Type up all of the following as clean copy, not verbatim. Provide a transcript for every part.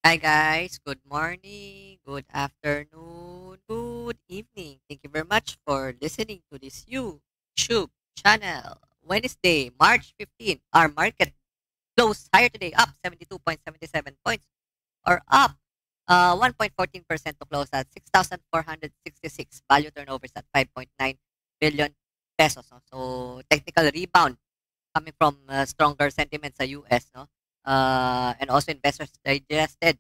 Hi guys, good morning, good afternoon, good evening. Thank you very much for listening to this YouTube channel. Wednesday, March 15th, our market closed higher today, up 72.77 points or up 1.14% to close at 6,466. Value turnovers at 5.9 billion pesos. No? So technical rebound coming from stronger sentiments sa US, no? And also investors digested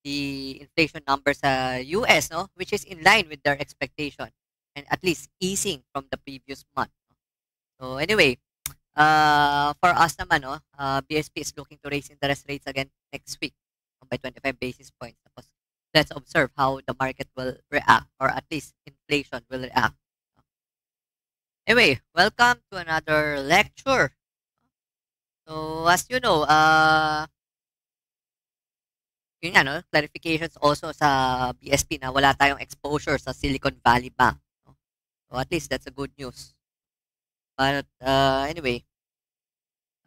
the inflation numbers sa US, no? Which is in line with their expectation and at least easing from the previous month. No? So anyway, for us naman, no, BSP is looking to raise interest rates again next week by 25 basis points. Tapos, let's observe how the market will react or at least inflation will react. Anyway, welcome to another lecture. So, as you know, yun nga, no, clarifications also sa BSP na wala tayong exposure sa Silicon Valley Bank. No? So, at least that's a good news. But anyway,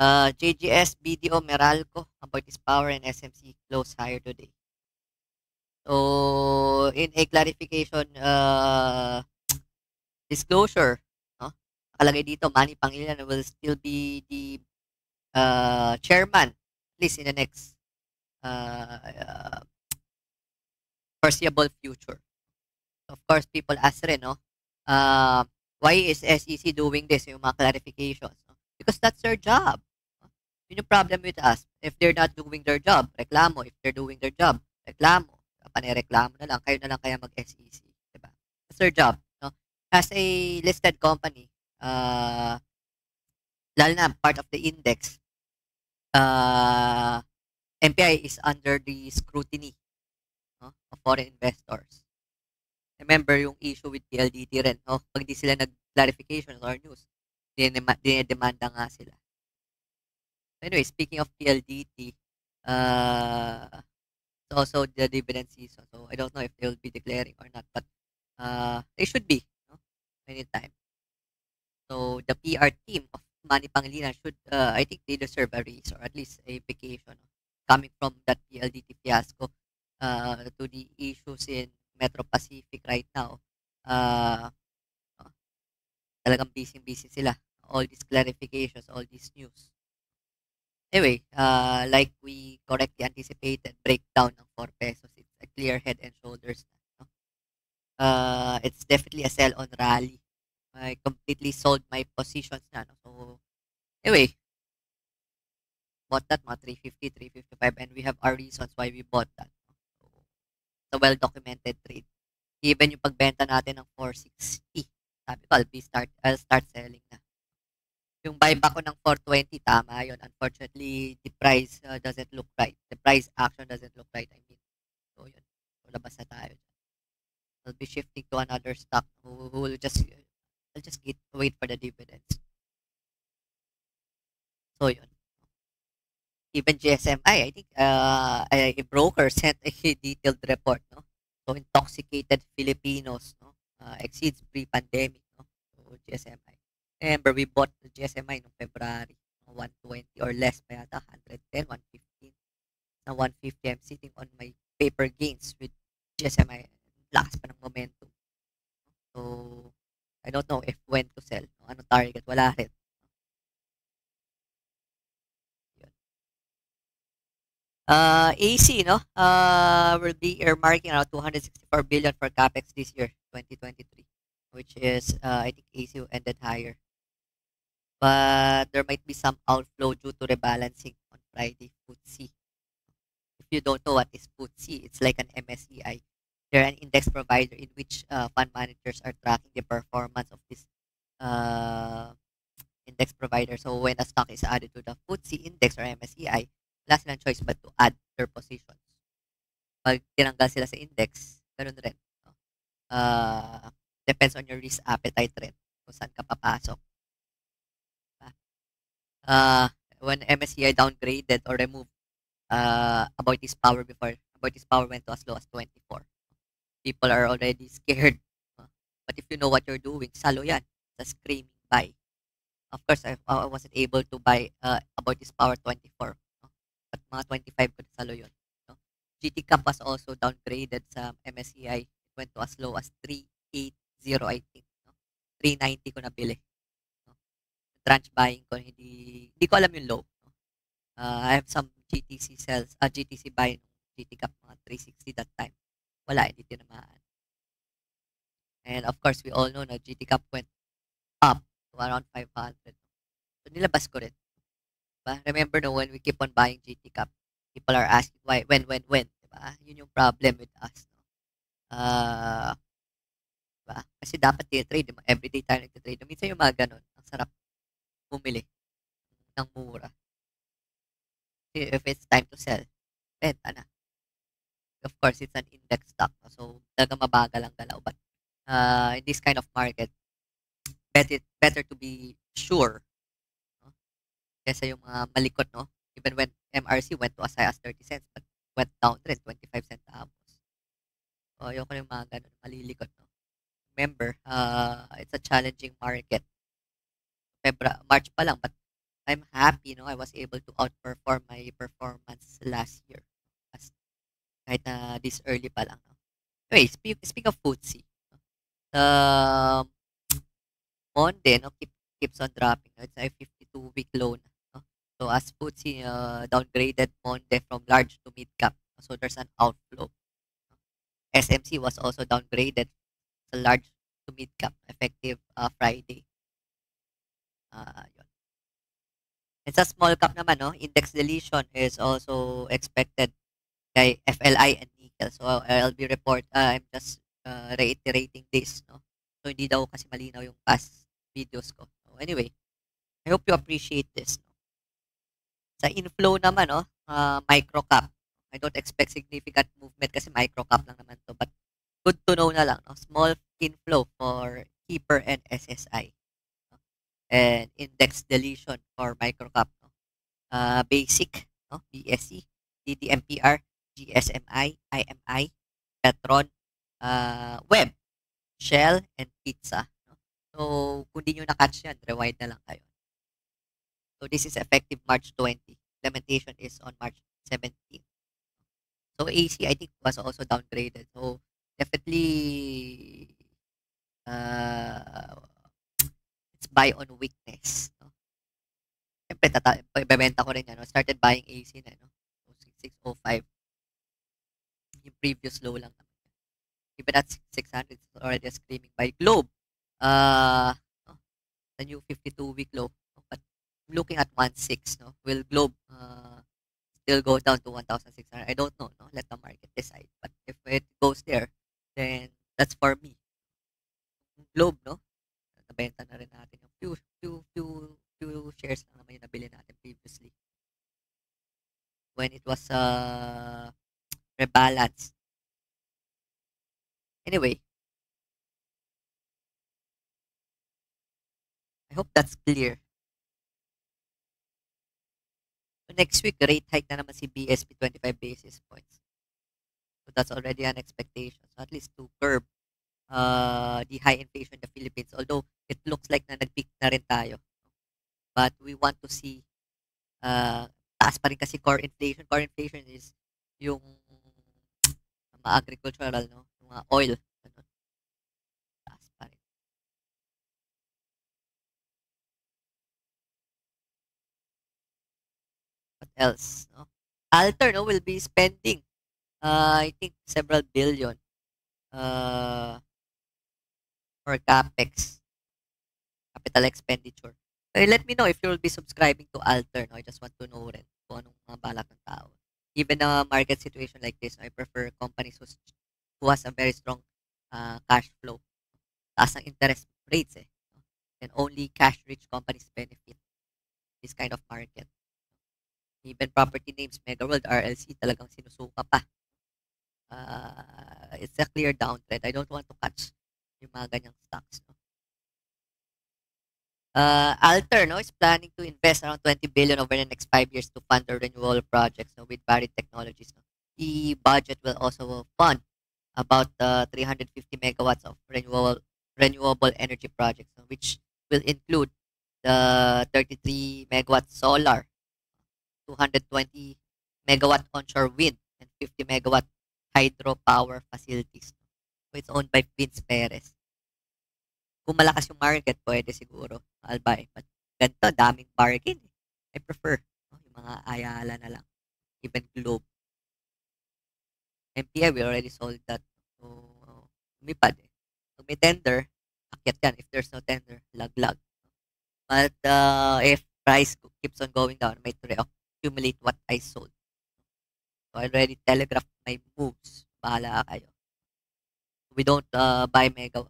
JGS, BDO, Meralco, Abortis Power, and SMC close higher today. So, in a clarification disclosure, no, nakalagay dito, Manny Pangilinan will still be the chairman, at least in the next uh, foreseeable future. Of course, people ask rin, no, uh, why is SEC doing this, yung mga clarifications? No? Because that's their job. No? Yun yung problem with us. If they're not doing their job, reklamo. If they're doing their job, reklamo. Panereklamo na lang. Kayo na lang kaya mag-SEC. Diba? That's their job. No? As a listed company, lalo na part of the index, uh, MPI is under the scrutiny, no, of foreign investors. Remember yung issue with PLDT rin, no? Pag di sila nag-clarification or news, dinedemanda nga sila. Anyway, speaking of PLDT, it's also the dividend season. So I don't know if they will be declaring or not, but they should be, no? Anytime. So the PR team of Manny Pangilinan should, I think they deserve a raise or at least a vacation, no? Coming from that PLDT fiasco to the issues in Metro Pacific right now. Uh, Talagang busy-busy sila. All these clarifications, all these news. Anyway, like we correctly anticipated, breakdown ng 4 pesos. It's a clear head and shoulders. No? It's definitely a sell on rally. I completely sold my positions na. No? So, anyway, bought that mga 350, 355 and we have our reasons why we bought that. No? So, it's a well-documented trade. Even yung pagbenta natin ng 460, sabi ko, I'll start selling na. Yung buyback ko ng 420, tama yun. Unfortunately, the price doesn't look right. The price action doesn't look right, I mean. So, yun. So, labas na tayo. I'll be shifting to another stock who will just, I'll just wait for the dividends. So, yun. Even GSMI, I think a broker sent a detailed report, no? So, intoxicated Filipinos, no? Exceeds pre-pandemic, no? So, GSMI. Remember, we bought the GSMI noong February, 120 or less pa yata, 110, 115. Na 150, I'm sitting on my paper gains with GSMI. Lakas pa ng momentum. So, I don't know if when to sell. No? Anong target? Wala rin. Yun. AC, no? Will be earmarking around 264 billion for capex this year, 2023, which is, I think AC ended higher. But there might be some outflow due to rebalancing on Friday. Psei. If you don't know what is Psei, it's like an MSCI. They're an index provider in which fund managers are tracking the performance of this uh, index provider. So when a stock is added to the Psei index or MSCI, wala silang choice but to add their positions. Pag tinanggal sila sa index, ganun rin. No? Depends on your risk appetite rin kung saan ka papasok. Uh, when MSCI downgraded or removed about this power before, about this power went to as low as 24. People are already scared. But if you know what you're doing, salo yan. It's a screaming buy. Of course, I wasn't able to buy about this power 24. No? But mga 25 ko salo yun. No? GT Cap was also downgraded sa MSCI. It went to as low as 380, I think. No? 390 ko nabili. No? Tranche buying ko, hindi ko alam yung low. No? I have some GTC sales, GTC buy ng GT Cap mga 360 that time. Wala, hindi tinamaan. And of course, we all know na GT Cap went up to around 500. So nilabas ko rin. Diba? Remember no, when we keep on buying GT Cap, people are asking why, when. Diba? Yun yung problem with us. No? Diba? Kasi dapat trade, diba? Everyday tayo nagtitrade. Minsan yung mga ganun, ang sarap bumili ng mura. If it's time to sell, benta na. Of course, it's an index stock. No? So, talaga mabagal ang galaw. But in this kind of market, better to be sure. No? Kesa yung mga malikot, no? Even when MRC went to as high as 30 cents, but went down rin, 25 centavos. So, ayoko yung mga ganun, malilikot, no? Remember, it's a challenging market. March pa lang, but I'm happy, no? I was able to outperform my performance last year. Kahit na this early pa lang, no? Anyway, speak of Ftse, no? Monday, no, keeps on dropping. No? It's a 52-week low na, no? So as Ftse downgraded Monday from large to mid cap, so there's an outflow. SMC was also downgraded sa large to mid cap effective Friday. Yun. And sa small cap naman, no, index deletion is also expected kay FLI and nickel. So I'll be I'm just reiterating this, no. So hindi daw kasi malinaw yung past videos ko. So anyway, I hope you appreciate this, no. Sa inflow naman, no, micro cap. I don't expect significant movement kasi micro cap lang naman to, but good to know na lang, no. Small inflow for Keeper and SSI. No? And index deletion for micro cap, no. Basic, no, BSE, DDMPR, GSMI, IMI, Petron, Web, Shell, and Pizza. No? So, kung di nyo na-catch yan, rewind na lang kayo. So, this is effective March 20. Implementation is on March 17. So, AC, I think, was also downgraded. So, definitely, it's buy on weakness. No? Siyempre, ibebenta ko rin yan. No? Started buying AC na, no? So, 605. Yung previous low lang naman. Even at 600, it's already screaming by Globe. No? The new 52-week low. No? But looking at 1.6, no? Will Globe still go down to 1,600? I don't know. No? Let the market decide. But if it goes there, then that's for me. Globe, no? Nabenta na rin natin yung few shares lang naman yung nabili natin previously. When it was rebalanced. Anyway, I hope that's clear. So next week, rate hike na naman si BSP 25 basis points. So that's already an expectation. So at least to curb the high inflation in the Philippines. Although it looks like na nag-peak na rin tayo. But we want to see taas pa rin kasi core inflation. Core inflation is yung mga agricultural, no? Yung mga oil. Ano? Taas pa rin. What else? No? Alter, no, will be spending I think several billion for capex, capital expenditure. Let me know if you will be subscribing to Alter. No? I just want to know rin kung anong mga balak ng tao. Given a market situation like this, I prefer companies who has a very strong cash flow. Taas ng interest rates eh. And only cash-rich companies benefit this kind of market. Even property names, Mega World, RLC, talagang sinusuka pa. It's a clear downtrend. I don't want to catch yung mga ganyang stocks. No? Alter, no, is planning to invest around 20 billion over the next 5 years to fund the renewable projects, no, with varied technologies. No? The budget will also fund about 350 megawatts of renewable energy projects, no, which will include the 33 megawatt solar, 220 megawatt onshore wind, and 50 megawatt hydropower facilities. So it's owned by Vince Perez. Kung malakas yung market, pwede siguro. I'll buy. But ganito, daming bargain. I prefer yung mga Ayala na lang. Even Globe. MPI, we already sold that. So, lumipad eh. Pag may tender, akyat yan. If there's no tender, lag-lag. But if price keeps on going down, I might accumulate what I sold. So I already telegraphed my moves. Bahala kayo. We don't buy mega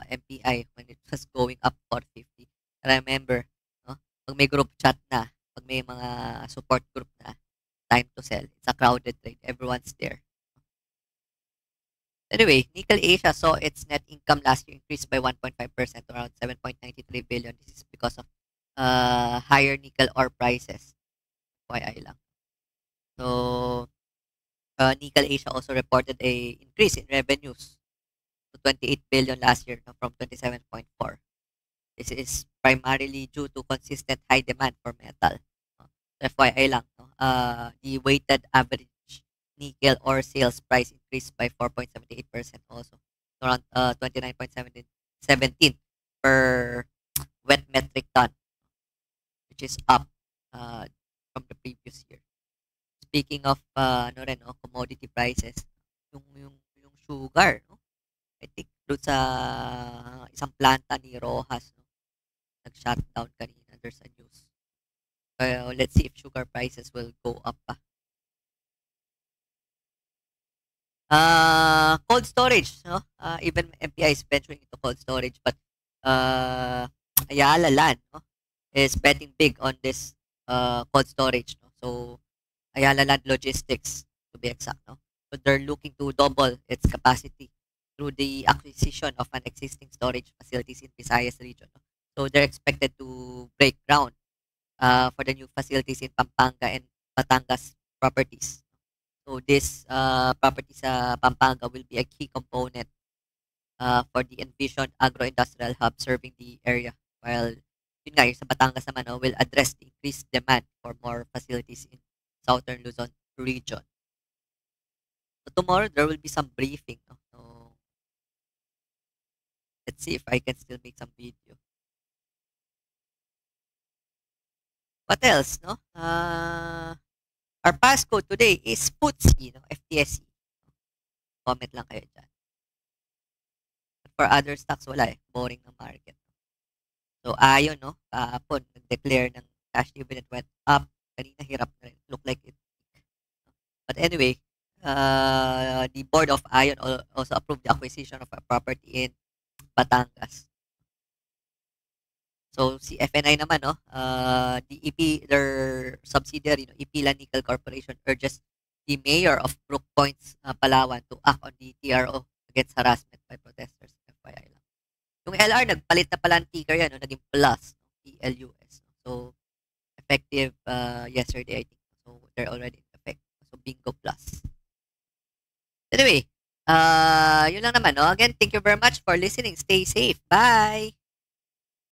MPI when it was going up 450. Remember, no? Pag may group chat na, pag may mga support group na, time to sell. It's a crowded trade. Everyone's there. Anyway, Nickel Asia saw its net income last year increase by 1.5% to around 7.93 billion. This is because of higher nickel ore prices. FYI lang. So, Nickel Asia also reported a increase in revenues to 28 billion last year, no, from 27.4. This is primarily due to consistent high demand for metal. No? So FYI lang, no? The weighted average nickel ore sales price increased by 4.78% also, to around 29.17 per wet metric ton, which is up from the previous year. Speaking of ano rin, no, commodity prices, yung sugar, no? I think doon sa isang planta ni Rojas, no, nag-shutdown kanina. There's a news. Let's see if sugar prices will go up pa. Cold storage, no? Even MPI is venturing into cold storage, but Ayala Land, no, is betting big on this cold storage, no? So Ayala Land Logistics, to be exact, no? So they're looking to double its capacity through the acquisition of an existing storage facilities in Visayas region, no? So they're expected to break ground for the new facilities in Pampanga and Batangas properties. So this property sa Pampanga will be a key component for the envisioned agro-industrial hub serving the area. While yun nga, yung sa Batangas naman, no, will address the increased demand for more facilities in Southern Luzon region. So tomorrow there will be some briefing. No? So let's see if I can still make some video. What else? No? Our passcode today is Psei, no? Ftse. Comment lang kayo dyan. For other stocks, wala eh. Boring ng market. So, ayon, no? Kahapon, nag-declare ng cash dividend went up. Kanina, hirap na rin. Look like it. But anyway, the board of Ion also approved the acquisition of a property in Batangas. So, si FNI naman, no? The their subsidiary, no? Ipila Nickel Corporation urges the mayor of Brook Points, Palawan to act on the TRO against harassment by protesters. FYI lang. Yung LR, nagpalit na pala ng ticker yan, no? Naging plus, no? PLUS. So, effective yesterday, I think. So, they're already in effect. So, bingo plus. Anyway, yun lang naman, no? Again, thank you very much for listening. Stay safe. Bye!